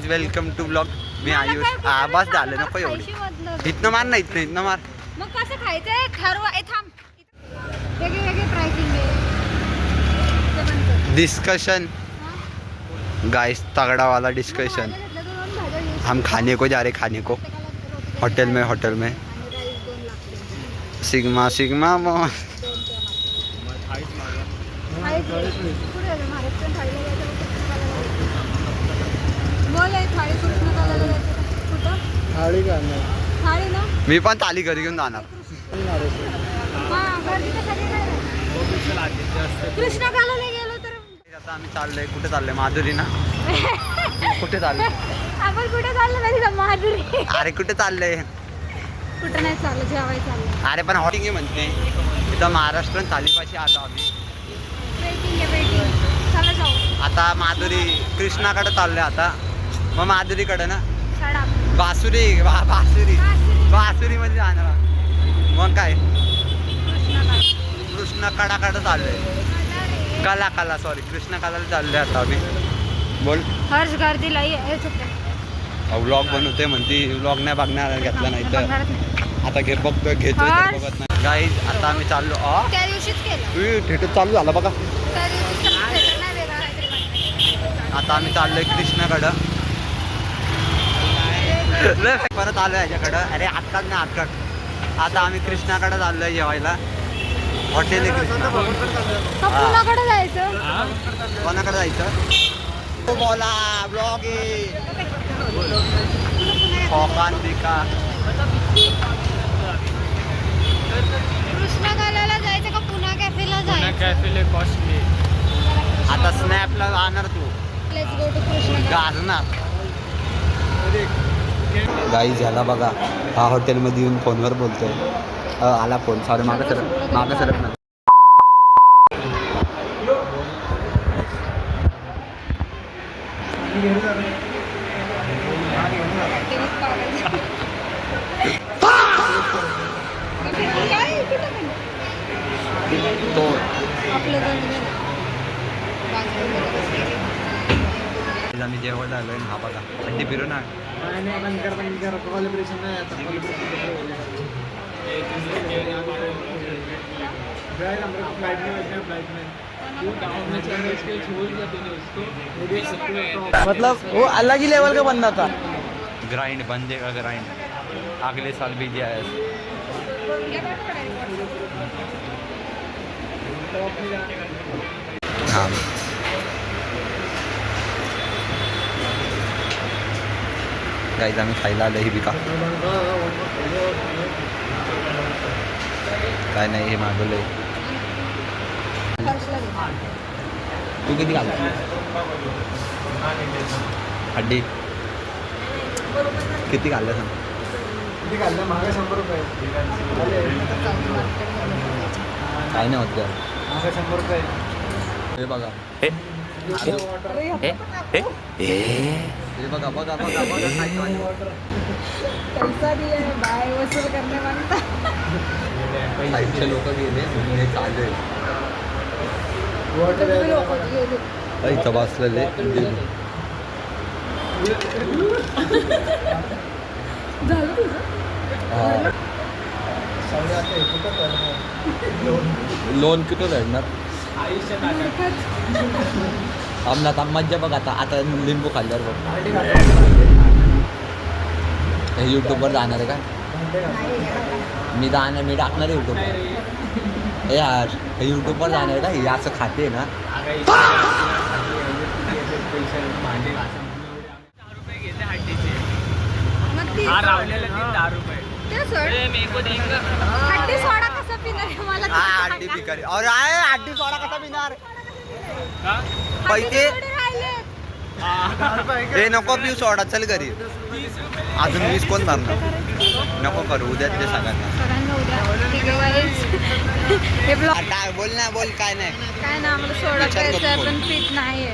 Guys welcome to blog. मी आयुष. बस झालं नको एवढी. इथनं मार ना, इथनं मार. मग कसं खायचंय ठरवा. थांब, वेगळे प्राइसिंग आहे. डिस्कशन गाइस, तगड़ा वाला डिस्कशन. हम खाने को जा रहे, खाने को होटल में सिग्मा सिग्मा मी पण थाली घरी घेऊन जाणार. कृष्णा कालाला गेलो तर आता आम्ही चाललोय. कुठे चाललोय? माधुरी ना. कुठे चाललोय आपण? कुठे चाललो नाही माधुरी. अरे कुठे चाललोय? कुठं नाही चाललं, जेवाय चाललं. अरे पण हॉटिंग म्हणते इथं महाराष्ट्रीयन थालीपाशी आलो आम्ही. वेटिंग चला जाऊ. आता माधुरी कृष्णाकडे चाललोय. आता मग माधुरीकडे ना सडा बासुरी बासुरी मध्ये जाणार. मग काय कृष्ण कडाकडे चाललोय. कला सॉरी कृष्ण कलाला चाललोय आता आम्ही. बोल. हर्ष गर्दीला व्लॉग बनवते म्हणती. व्लॉग नाही बघणार, घेतला नाही तर आता घेतोय तर बघत नाही. गाईज आता आम्ही चाललो. त्या दिवशीच केलं. थिएटर चालू झालं बघा. त्या दिवशी नाही वेगळा काहीतरी बनवायचं. आता आम्ही चाललोय कृष्णाकडं. परत आलोय याच्याकडं. अरे आत्ताच ना आत्ताच. आता आम्ही कृष्णाकडे चाललोय जेवायला. हॉटेल आहे कृष्णा. कोणाकडे जायचं? कोणाकडे जायचं? बोला ब्लॉग आहे. कृष्णा कालाला जायचं का पुन्हा कॅफेला जायचं? कॅफेले कॉस्टली. आता स्नॅपला जाणार तू. Let's go to Krishna. गाजणार. गाईज झाला बघा. हा हॉटेलमध्ये येऊन फोनवर बोलतोय. आला फोन. सॉरी मागं सरक ना. तो आम्ही जेवायला आलोय. हा बघा अंडी फिरू ना. मतलब वो अलग ही लेवल का बंदा था. ग्राइंड बंदे का ग्राइंड. अगले साल भी दिया है. हाँ गाईज आम्ही खायला आलो. ही बिका काय नाही, हे मागवलंय. तू किती घाल? हड्डी किती घाललं सांग? किती घाललं? मागे 100 रुपये. काय नाही होत का? मागे 100 रुपये. हे बघा. हे बघा पैसा दिया है बाय वसूल करने वाला. साईडचे लोक गेले म्हणून हे चालू आहे. इथं बसलेले लोन किती भेटणार? आमनात मज्जा बघ. आता लिंबू खाल्ल्यावर बघ. हे यूट्यूबवर जाणार आहे का? मी टाकणार आहे यूट्यूबवर. हे यार हे यूट्यूबवर जाणार आहे का? हे असं खाते ना. हड्डी सोडा कसा पिणार मला? हड्डी भिकारी. अरे आहे हड्डी सोडा कसा पिणार? पैसे हे नको पिऊ सोडा. चल घरी. अजून 20 कोण भरणार? नको करू. उद्या ते सगळ्यांना बोल ना. बोल काय नाही. काय ना आम्हाला सोडा प्यायचं पण पीत नाहीये.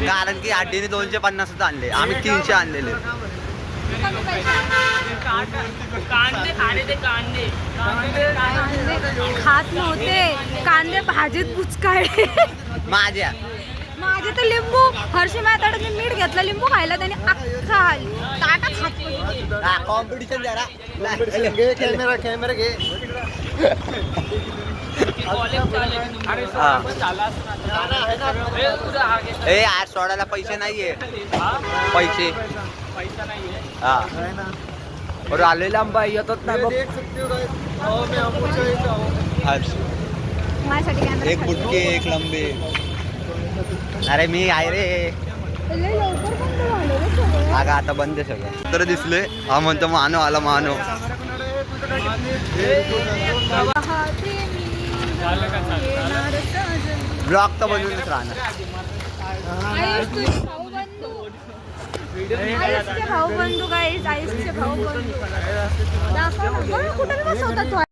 कारण की हड्डीने 250 आणले. आम्ही 300 आणलेले. खात नव्हते कांदे भाजीत बुचकाळे. माझ्या माझे तर लिंबू हर्षी माताडे मीठ घेतलं लिंबू खायला त्याने अख्खा ताटात हात पडला. कॉम्पिटिशन जरा कॅमेरा कॅमेरा घे. ए आज सोडायला पैसे नाहीये पैसे हा और आलेला आंबा येतच नाही बघ. हर्ष माझ्यासाठी कॅमेरा एक बुटके एक लंबे. अरे मी आहे रे. लवकर बंद झालं रे सगळं. अगं आता बंद आहे सगळं. तर दिसले हा म्हणतो मानो आला मानो. ब्लॉग तर बनवूनच राहणार. आयुषचे भाऊ बंधू गाईस आयुषचे भाऊ बंधू दाखव ना. बघ, कुठे बसवतात तो